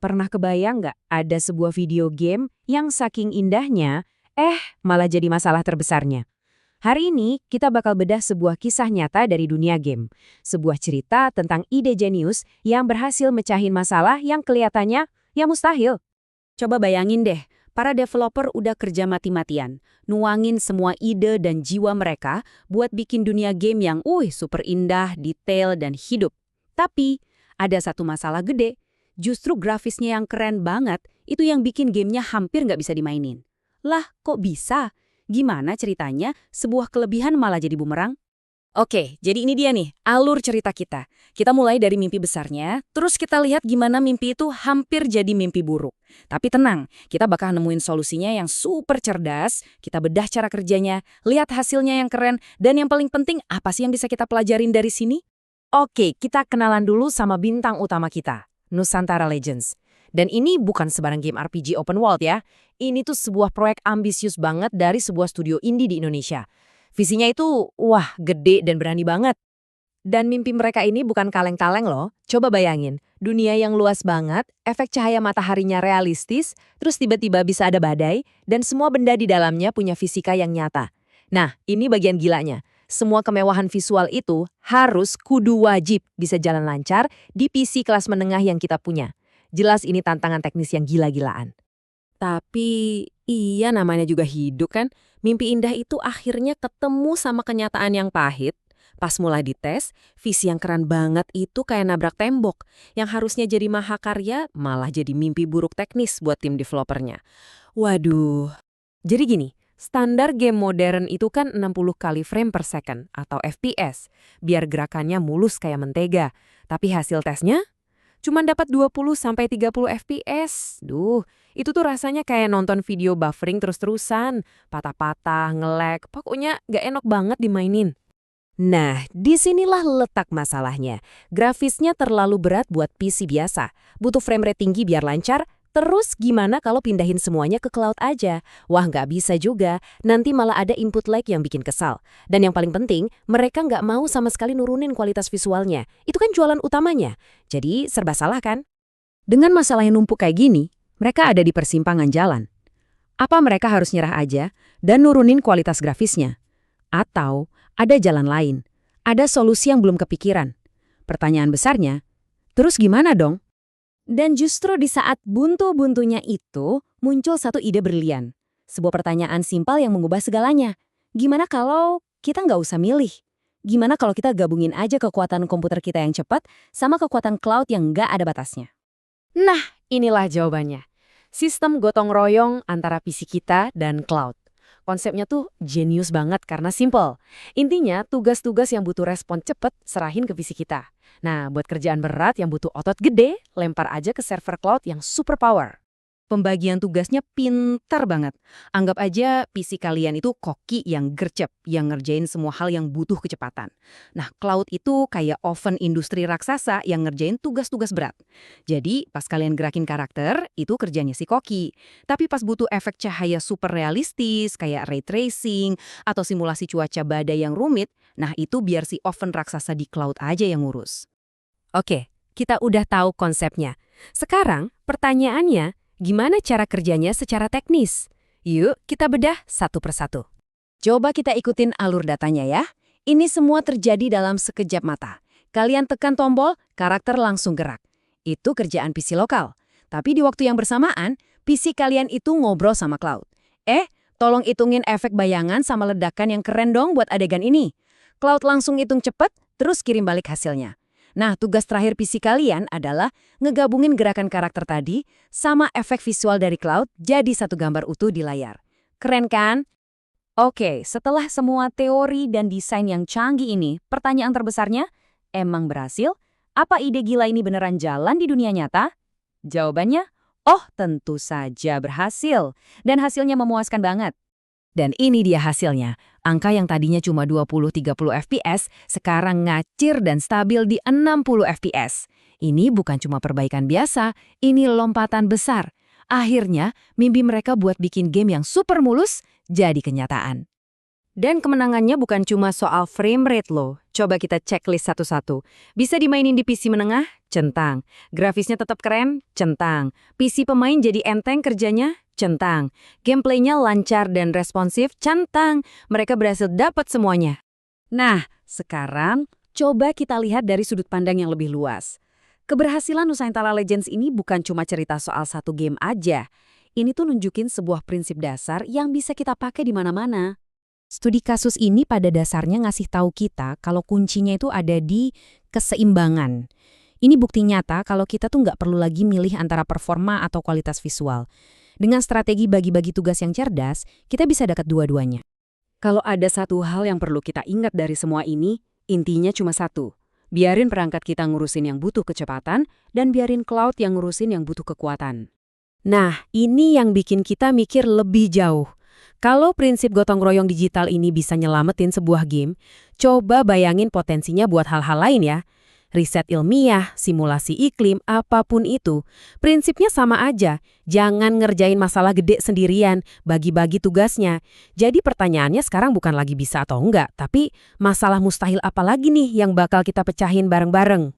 Pernah kebayang nggak ada sebuah video game yang saking indahnya, malah jadi masalah terbesarnya? Hari ini kita bakal bedah sebuah kisah nyata dari dunia game. Sebuah cerita tentang ide jenius yang berhasil mecahin masalah yang kelihatannya ya mustahil. Coba bayangin deh, para developer udah kerja mati-matian, nuangin semua ide dan jiwa mereka buat bikin dunia game yang super indah, detail, dan hidup. Tapi, ada satu masalah gede, justru grafisnya yang keren banget, itu yang bikin gamenya hampir nggak bisa dimainin. Lah, kok bisa? Gimana ceritanya sebuah kelebihan malah jadi bumerang? Oke, jadi ini dia nih, alur cerita kita. Kita mulai dari mimpi besarnya, terus kita lihat gimana mimpi itu hampir jadi mimpi buruk. Tapi tenang, kita bakal nemuin solusinya yang super cerdas, kita bedah cara kerjanya, lihat hasilnya yang keren, dan yang paling penting, apa sih yang bisa kita pelajarin dari sini? Oke, kita kenalan dulu sama bintang utama kita, Nusantara Legends. Dan ini bukan sebarang game RPG open world ya. Ini tuh sebuah proyek ambisius banget dari sebuah studio indie di Indonesia. Visinya itu, gede dan berani banget. Dan mimpi mereka ini bukan kaleng-kaleng loh. Coba bayangin, dunia yang luas banget, efek cahaya mataharinya realistis, terus tiba-tiba bisa ada badai, dan semua benda di dalamnya punya fisika yang nyata. Nah, ini bagian gilanya. Semua kemewahan visual itu harus kudu wajib bisa jalan lancar di PC kelas menengah yang kita punya. Jelas ini tantangan teknis yang gila-gilaan. Tapi, iya namanya juga hidup kan? Mimpi indah itu akhirnya ketemu sama kenyataan yang pahit. Pas mulai dites, visi yang keren banget itu kayak nabrak tembok. Yang harusnya jadi mahakarya, malah jadi mimpi buruk teknis buat tim developernya. Waduh. Jadi gini, standar game modern itu kan 60 kali frame per second atau FPS, biar gerakannya mulus kayak mentega. Tapi hasil tesnya cuma dapat 20-30 FPS. Itu tuh rasanya kayak nonton video buffering terus-terusan, patah-patah, nge-lag, pokoknya nggak enak banget dimainin. Nah, disinilah letak masalahnya. Grafisnya terlalu berat buat PC biasa. Butuh frame rate tinggi biar lancar. Terus gimana kalau pindahin semuanya ke cloud aja? Wah, nggak bisa juga. Nanti malah ada input lag yang bikin kesal. Dan yang paling penting, mereka nggak mau sama sekali nurunin kualitas visualnya. Itu kan jualan utamanya. Jadi serba salah kan? Dengan masalah yang numpuk kayak gini, mereka ada di persimpangan jalan. Apa mereka harus nyerah aja dan nurunin kualitas grafisnya? Atau ada jalan lain? Ada solusi yang belum kepikiran? Pertanyaan besarnya, terus gimana dong? Dan justru di saat buntu-buntunya itu, muncul satu ide brilian. Sebuah pertanyaan simpel yang mengubah segalanya. Gimana kalau kita nggak usah milih? Gimana kalau kita gabungin aja kekuatan komputer kita yang cepat sama kekuatan cloud yang nggak ada batasnya? Nah, inilah jawabannya. Sistem gotong royong antara PC kita dan cloud. Konsepnya tuh jenius banget karena simple. Intinya, tugas-tugas yang butuh respon cepat serahin ke PC kita. Nah, buat kerjaan berat yang butuh otot gede, lempar aja ke server cloud yang super power. Pembagian tugasnya pintar banget. Anggap aja PC kalian itu koki yang gercep, yang ngerjain semua hal yang butuh kecepatan. Nah, cloud itu kayak oven industri raksasa yang ngerjain tugas-tugas berat. Jadi, pas kalian gerakin karakter, itu kerjanya si koki. Tapi pas butuh efek cahaya super realistis, kayak ray tracing, atau simulasi cuaca badai yang rumit, nah itu biar si oven raksasa di cloud aja yang ngurus. Oke, kita udah tahu konsepnya. Sekarang, pertanyaannya, gimana cara kerjanya secara teknis? Yuk, kita bedah satu persatu. Coba kita ikutin alur datanya ya. Ini semua terjadi dalam sekejap mata. Kalian tekan tombol, karakter langsung gerak. Itu kerjaan PC lokal. Tapi di waktu yang bersamaan, PC kalian itu ngobrol sama cloud. Tolong hitungin efek bayangan sama ledakan yang keren dong buat adegan ini. Cloud langsung hitung cepet, terus kirim balik hasilnya. Nah, tugas terakhir PC kalian adalah ngegabungin gerakan karakter tadi sama efek visual dari cloud jadi satu gambar utuh di layar. Keren kan? Oke, setelah semua teori dan desain yang canggih ini, pertanyaan terbesarnya, emang berhasil? Apa ide gila ini beneran jalan di dunia nyata? Jawabannya, tentu saja berhasil. Dan hasilnya memuaskan banget. Dan ini dia hasilnya. Angka yang tadinya cuma 20-30 FPS, sekarang ngacir dan stabil di 60 FPS. Ini bukan cuma perbaikan biasa, ini lompatan besar. Akhirnya, mimpi mereka buat bikin game yang super mulus jadi kenyataan. Dan kemenangannya bukan cuma soal frame rate loh. Coba kita checklist satu-satu. Bisa dimainin di PC menengah? Centang. Grafisnya tetap keren? Centang. PC pemain jadi enteng kerjanya? Centang. Gameplaynya lancar dan responsif? Centang. Mereka berhasil dapat semuanya. Nah, sekarang coba kita lihat dari sudut pandang yang lebih luas. Keberhasilan Nusantara Legends ini bukan cuma cerita soal satu game aja. Ini tuh nunjukin sebuah prinsip dasar yang bisa kita pakai di mana-mana. Studi kasus ini pada dasarnya ngasih tahu kita kalau kuncinya itu ada di keseimbangan. Ini bukti nyata kalau kita tuh nggak perlu lagi milih antara performa atau kualitas visual. Dengan strategi bagi-bagi tugas yang cerdas, kita bisa dekat dua-duanya. Kalau ada satu hal yang perlu kita ingat dari semua ini, intinya cuma satu. Biarin perangkat kita ngurusin yang butuh kecepatan, dan biarin cloud yang ngurusin yang butuh kekuatan. Nah, ini yang bikin kita mikir lebih jauh. Kalau prinsip gotong royong digital ini bisa nyelamatin sebuah game, coba bayangin potensinya buat hal-hal lain ya. Riset ilmiah, simulasi iklim, apapun itu. Prinsipnya sama aja, jangan ngerjain masalah gede sendirian, bagi-bagi tugasnya. Jadi pertanyaannya sekarang bukan lagi bisa atau enggak, tapi masalah mustahil apa lagi nih yang bakal kita pecahin bareng-bareng.